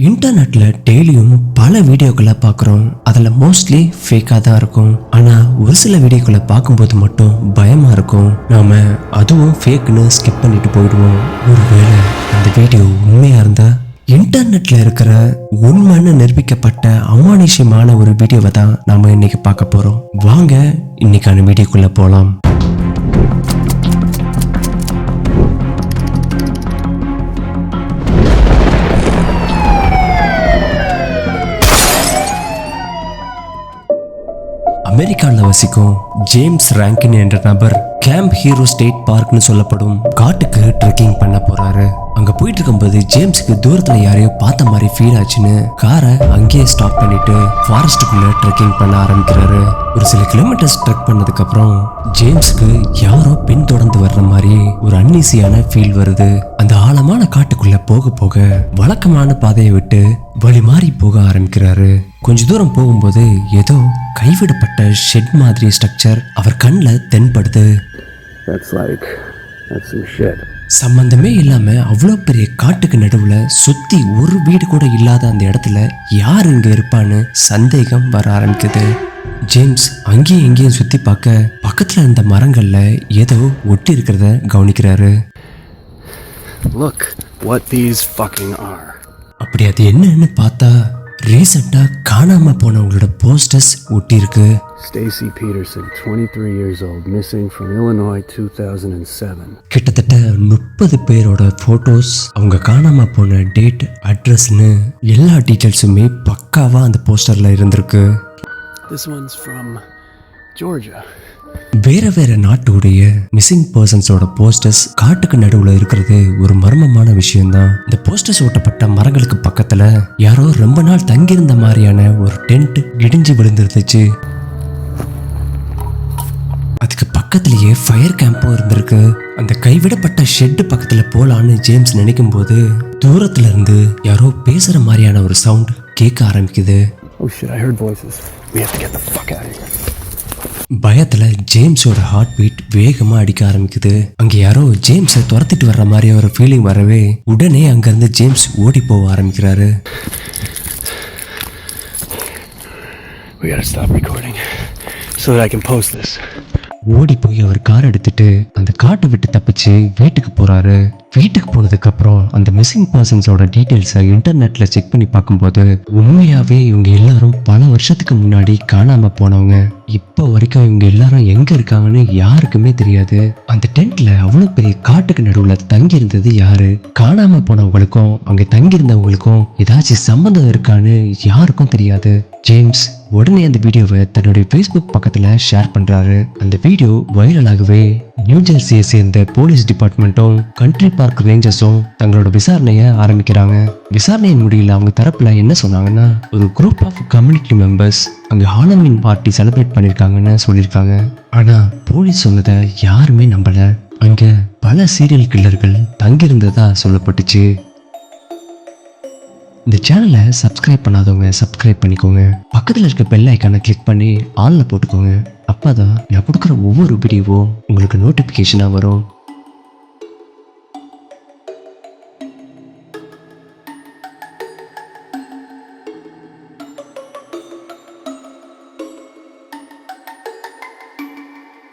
இன்டர்நெட்ல டெய்லியும் பல வீடியோக்களை பார்க்குறோம். அதில் மோஸ்ட்லி ஃபேக்காக தான் இருக்கும். ஆனால் ஒரு சில வீடியோக்களை பார்க்கும்போது மட்டும் பயமாக இருக்கும். நாம் அதுவும் ஃபேக்குன்னு ஸ்கிப் பண்ணிட்டு போயிடுவோம். ஒருவேளை அந்த வீடியோ உண்மையாக இருந்தால் இன்டர்நெட்ல இருக்கிற உண்மைன்னு நிரூபிக்கப்பட்ட அமானுஷ்யமான ஒரு வீடியோவை தான் நாம இன்னைக்கு பார்க்க போறோம். வாங்க இன்னைக்கான வீடியோக்குள்ள போலாம். அமெரிக்காவில் வசிக்கும் ஜேம்ஸ் ராங்கின் என்ற நபர் கேம்ப் ஹீரோ ஸ்டேட் பார்க்னு சொல்லப்படும் காட்டுக்கு ட்ரெக்கிங் பண்ண போறாரு. அங்க போயிட்டு இருக்கும்போது ஜேம்ஸுக்கு தூரத்துல யாரையோ பார்த்த மாதிரி ஃபீல் ஆச்சுன்னு காரை அங்கேயே ஸ்டாப் பண்ணிட்டு ஃபாரஸ்டுக்குள்ள ட்ரெக்கிங் பண்ண ஆரம்பிக்கிறாரு. ஒரு சில கிலோமீட்டர்ஸ் ட்ரெக் பண்ணதுக்கு அப்புறம் ஜேம்ஸுக்கு யாரோ பின் தொடர்ந்து வர்ற மாதிரி ஒரு அன்ஈசியான ஃபீல் வருது. அந்த ஆழமான காட்டுக்குள்ள போக போக வழக்கமான பாதையை விட்டு வழி மாறி போக ஆரம்பிக்கிறாரு. கொஞ்ச தூரம் போகும்போது ஏதோ கைவிடப்பட்ட ஷெட் மாதிரி ஸ்ட்ரக்சர் அவர் கண்ணில் தென்படுது. சம்பந்தமே இல்லாம அவ்வளோ பெரிய காட்டுக்கு நடுவுல சுத்தி ஒரு வீடு கூட இல்லாத அந்த இடத்துல யார் இங்க இருப்பான்னு சந்தேகம் வர ஆரம்பிக்குது. ஜேம்ஸ் அங்கேயும் இங்கேயும் சுத்தி பார்க்க பக்கத்துல இருந்த மரங்கள்ல ஏதோ ஒட்டி இருக்கிறத கவனிக்கிறாரு. அப்படி அது என்னன்னு பார்த்தா ரீசெண்டா காணாம போனவங்களோட போஸ்டர்ஸ் ஒட்டி இருக்கு. Stacy Peterson, 23 years old, missing from Illinois 2007. கிட்டத்தட்ட 30 பேரோட போட்டோஸ், அவங்க காணாம போன டேட், அட்ரஸ்னு எல்லா டீடைல்ஸுமே பக்காவா அந்த போஸ்டர்ல இருந்திருக்கு. This one's from Georgia. வேற வேற நாட்டுடைய மிஸ்ஸிங் பர்சன்ஸோட போஸ்டர்ஸ் காட்டுக்கு நடுவுல இருக்கிறது ஒரு மர்மமான விஷயம்தான். இந்த போஸ்டர்ஸ் ஓட்டப்பட்ட மரங்களுக்கு பக்கத்துல யாரோ ரொம்ப நாள் தங்கியிருந்த மாதிரியான ஒரு டென்ட் இடிஞ்சு விழுந்துருந்துச்சு. அதுக்கு பக்கத்திலேயே ஃபயர் கேம்பும் இருந்திருக்கு. அந்த கைவிடப்பட்ட ஷெட் பக்கத்துல போலான்னு ஜேம்ஸ் நினைக்கும் போது தூரத்துல இருந்து யாரோ பேசுற மாதிரியான ஒரு சவுண்ட் கேட்க ஆரம்பிக்குது. Oh shit, I heard voices. We have to get the fuck out of here. பயத்துல ஜேம்ஸோட ஹார்ட் பீட் வேகமா அடிக்க ஆரம்பிக்குது. அங்க யாரோ ஜேம்ஸை துரத்திட்டு வர்ற மாதிரி ஒரு ஃபீலிங் வரவே உடனே அங்க இருந்து ஜேம்ஸ் ஓடி போக ஆரம்பிக்கிறாரு. We gotta stop recording so that I can post this. ஓடி போய் அவர் கார் எடுத்துட்டு அந்த காட்டை விட்டு தப்பிச்சு வீட்டுக்கு போறாரு. வீட்டுக்கு போனதுக்கு அப்புறம் அந்த மிஸ்ஸிங் பர்சன்ஸோட டீடைல்ஸை இன்டர்நெட்ல செக் பண்ணி பார்க்கும்போது உண்மையாவே இவங்க எல்லாரும் பல வருஷத்துக்கு முன்னாடி காணாம போனவங்க. இப்போ வரைக்கும் இவங்க எல்லாரும் எங்க இருக்காங்கன்னு யாருக்குமே தெரியாது. அந்த டென்ட்ல அவ்வளவு பெரிய காட்டுக்கு நடுவுல தங்கி இருந்தது யாரு? காணாம போனவங்களுக்கும் அங்க தங்கி இருந்தவங்களுக்கும் ஏதாச்சும் சம்பந்தம் இருக்கான்னு யாருக்கும் தெரியாது. ஜேம்ஸ் உடனே அந்த வீடியோவை தன்னுடைய ஃபேஸ்புக் பக்கத்துல ஷேர் பண்றாரு. அந்த வீடியோ வைரலாகவே நியூ ஜெர்சியை சேர்ந்த போலீஸ் டிபார்ட்மெண்ட்டும் கண்ட்ரி பார்க் ரேஞ்சர்ஸும் தங்களோட விசாரணையை ஆரம்பிக்கிறாங்க. விசாரணையின் முடியல அவங்க தரப்புல என்ன சொன்னாங்கன்னா, ஒரு குரூப் ஆஃப் கம்யூனிட்டி மெம்பர்ஸ் அங்க ஹாலோவீன் பார்ட்டி செலிப்ரேட் பண்ணிருக்காங்கன்னு சொல்லியிருக்காங்க. ஆனா போலீஸ் சொன்னதை யாருமே நம்பல. அங்க பல சீரியல் கில்லர்கள் தங்கியிருந்ததா சொல்லப்பட்டுச்சு. இந்த சேனலை சப்ஸ்கிரைப் பண்ணாதவங்க சப்ஸ்கிரைப் பண்ணிக்கோங்க. பக்கத்தில் இருக்க பெல் ஐக்கானை கிளிக் பண்ணி ஆல்ல போட்டுக்கோங்க. அப்போதான் நான் கொடுக்குற ஒவ்வொரு வீடியோவும் உங்களுக்கு நோட்டிஃபிகேஷனாக வரும்.